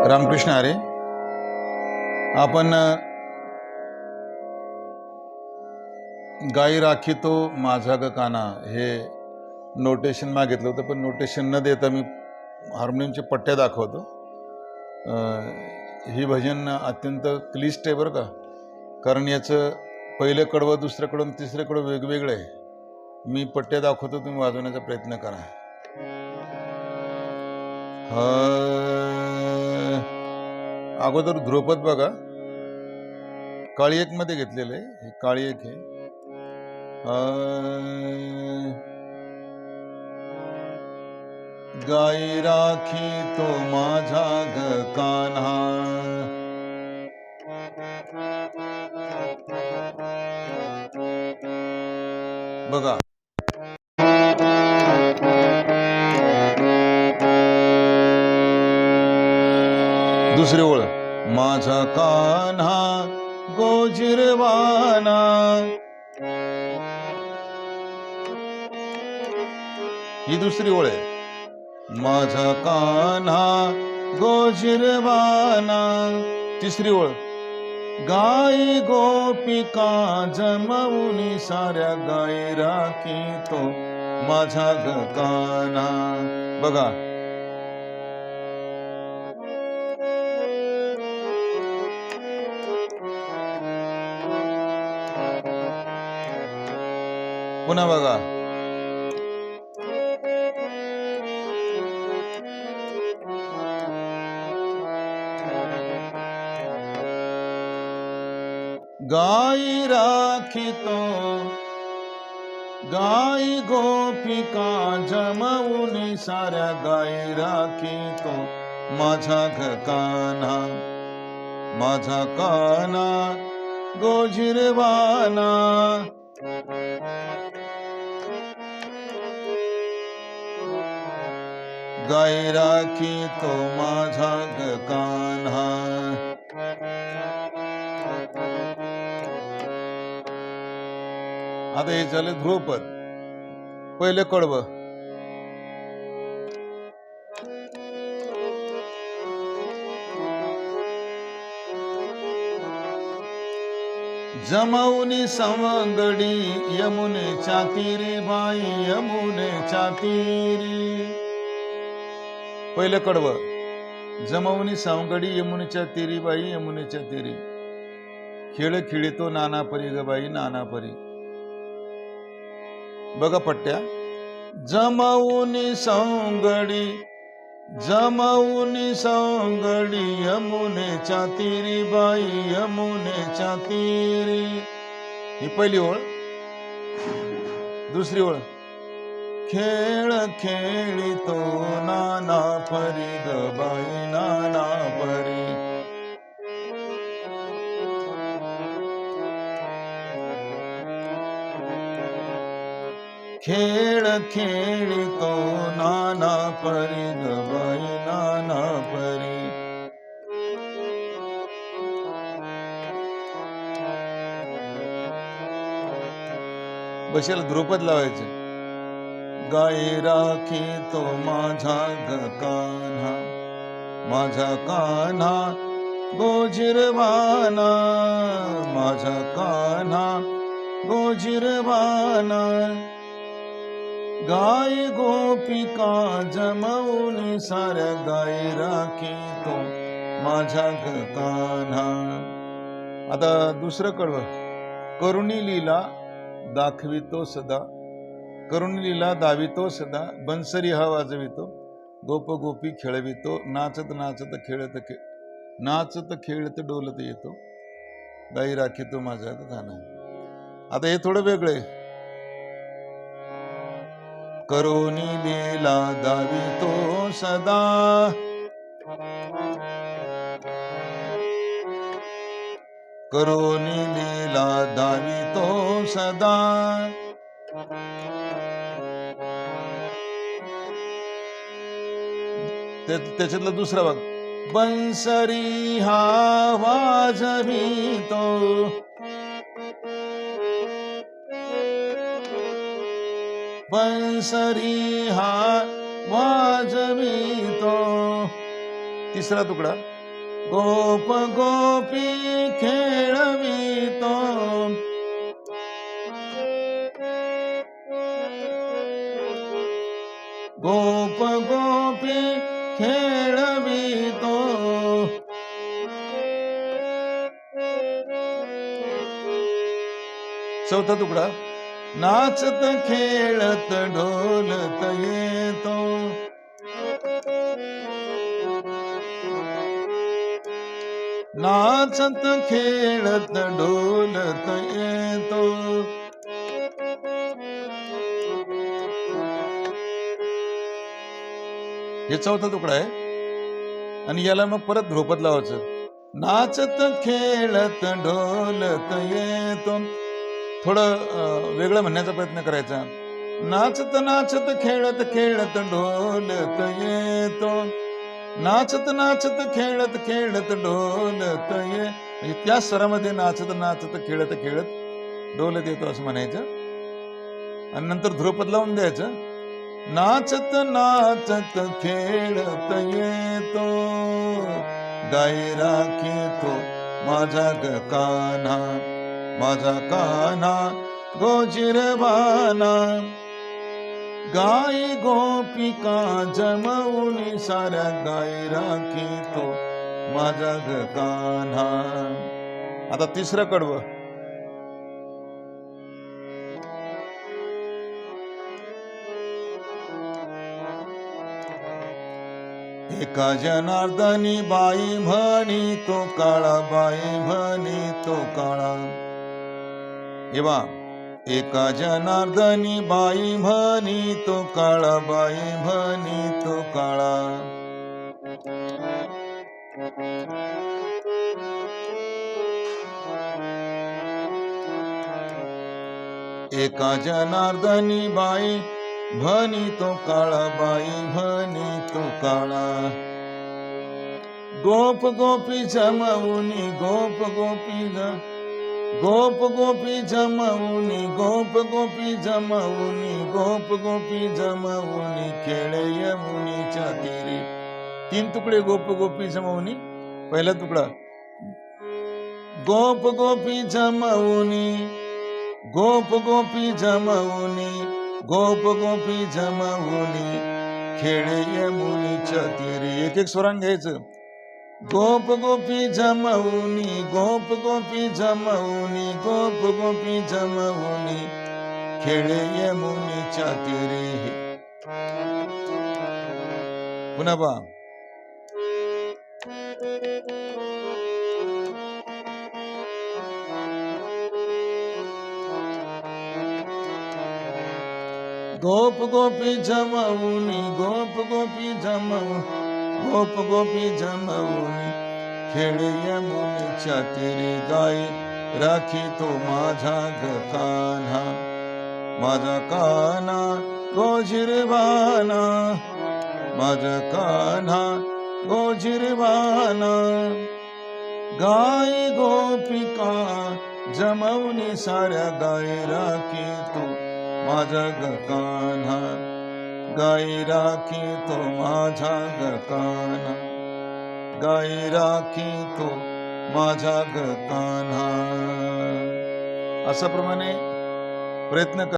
रामकृष्ण हरे. आपण गाई राखीतो माझा ग काना हे नोटेशन मागितलं होतं, पण नोटेशन न देता मी हार्मोनियमचे पट्ट्या दाखवतो. ही भजन अत्यंत क्लिष्ट आहे बरं का, कारण याचं पहिलं कडवं, दुसरं कडवं, तिसरं कडवं वेगवेगळं आहे. मी पट्ट्या दाखवतो, तुम्ही वाजवण्याचा प्रयत्न करा. अगोदर ध्रुपद बघा, काळी एक मध्ये घेतलेलं आहे, हे काळी एक आहे. गाई राखी तो माझा ग कान्हा, बघा. दुसरी ओळ, माझा कान्हा गोजिरवाना. ही दुसरी ओळ आहे, माझा कान्हा गोजिरवाना. तिसरी ओळ, गाई गोपिका जमवून साऱ्या गाई राखी तो माझा ग कान्हा. बघा. पुन्हा बघा. गाई राखीतो गाई गोपिका जमवून साऱ्या गाई राखीतो माझा ग कान्हा. माझा कान्हा गोजिरवाना. गाई राखीतो माझा ग कान्हा. आता हे झालं ध्रुपद. पहिले कडवं, जमवून सवंगडी यमुनेच्या तीरी बाई यमुनेच्या तीरी. पहिलं कडवं, जमवून सवंगडी यमुनेच्या तीरी बाई यमुनेच्या तीरी. खेळ खेळतो नाना परी ग बाई नाना परी. बघा पट्ट्या. जमवून सवंगडी जमवून सवंगडी यमुनेच्या तीरी बाई यमुनेच्या तीरी. ही पहिली ओळ. दुसरी ओळ, खेळ खेळितो नाना परी ग बाई नाना परी. खेळ खेळितो नाना परी ग बाई नाना परी. बसेल ध्रुपद लावायचे. गाई राखीतो माझा ग कान्हा. माझा कान्हा गोजिरवाना. माझा कान्हा गोजिरवाना. गाई गोपिका जमवून साऱ्या गाई राखीतो माझा ग कान्हा. आता दुसरं कडवं, करुणी लीला दाखवितो सदा. करुणी लीला दावितो सदा. बंसरी हा वाजवितो गोप गोपी खेळवितो. नाचत नाचत नाचत खेळत डोलत येतो गाई राखीतो माझा ग कान्हा. आता हे थोडं वेगळं आहे. करुणी लीला दावितो सदा. करुणी लीला दावितो सदा. त्याच्यातला दुसरा भाग, बंसरी हा वाजवितो. बंसरी हा वाजवितो. तिसरा तुकडा, गोप गोपी खेळवितो गोप गोपी खेळवितो चौथा तुकडा नाचत खेळत ढोलत येतो नाचत खेळत ढोलत येतो हे चौथा तुकडा आहे आणि याला मग परत ध्रुपद लावायचं नाचत खेळत ढोलत येतो थोडं वेगळं म्हणण्याचा प्रयत्न करायचा नाचत नाचत खेळत खेळत ढोलत येतो नाचत नाचत खेळत खेळत ढोलत ये म्हणजे त्या स्वरामध्ये नाचत नाचत खेळत खेळत ढोलत येतो असं म्हणायचं आणि नंतर ध्रुपद लावून द्यायचं नाचत नाचत खेळत येतो गाई राखीतो माझा कान्हा माझा कान्हा गोजिरवाना गाई गोपिका जमवून साऱ्या गाई राखीतो माझा कान्हा आता तिसरं कडवं एका जनार्दनी बाई म्हणी तो काळा बाई म्हणी तो काळा एवा एका जनार्दनी बाई म्हणी तो काळा बाई म्हणी तो काळा एका जनार्दनी बाई म्हणी तो काळा बाई म्हणी तो काळा गोप गोपी जमवुनी गोप गोपी गोप गोपी जमवुनी गोप गोपी जमवुनी गोप गोपी जमवुनी खेळे यमुनीच्या तीरी तीन तुकडे गोप गोपी जमवुनी पहिला तुकडा गोप गोपी जमवुनी गोप गोपी जमवुनी गोप गोपी जमवुनी खेळे यमुनीच्या तीरी एक एक स्वरांग घ्यायचं गोप गोपी जमवुनी गोप गोपी जमवुनी गोप गोपी जमवुनी खेळे यमुनीच्या तीरी पुन्हा बा गोप गोपी जमवुनी गोप गोपी जमवुनी गोप गोपी जमवुनी खेळे यमुनीच्या तीरी गाई राखीतो माझा कान्हा माझा कान्हा गोजिरवाना माझा कान्हा गोजिरवाना गाई गोपिका जमवुनी साऱ्या गाई राखीतो माझा कान्हा गाई राखीतो माझा कान्हा गाई राखीतो माझा कान्हा असा प्रमाणे प्रयत्न कर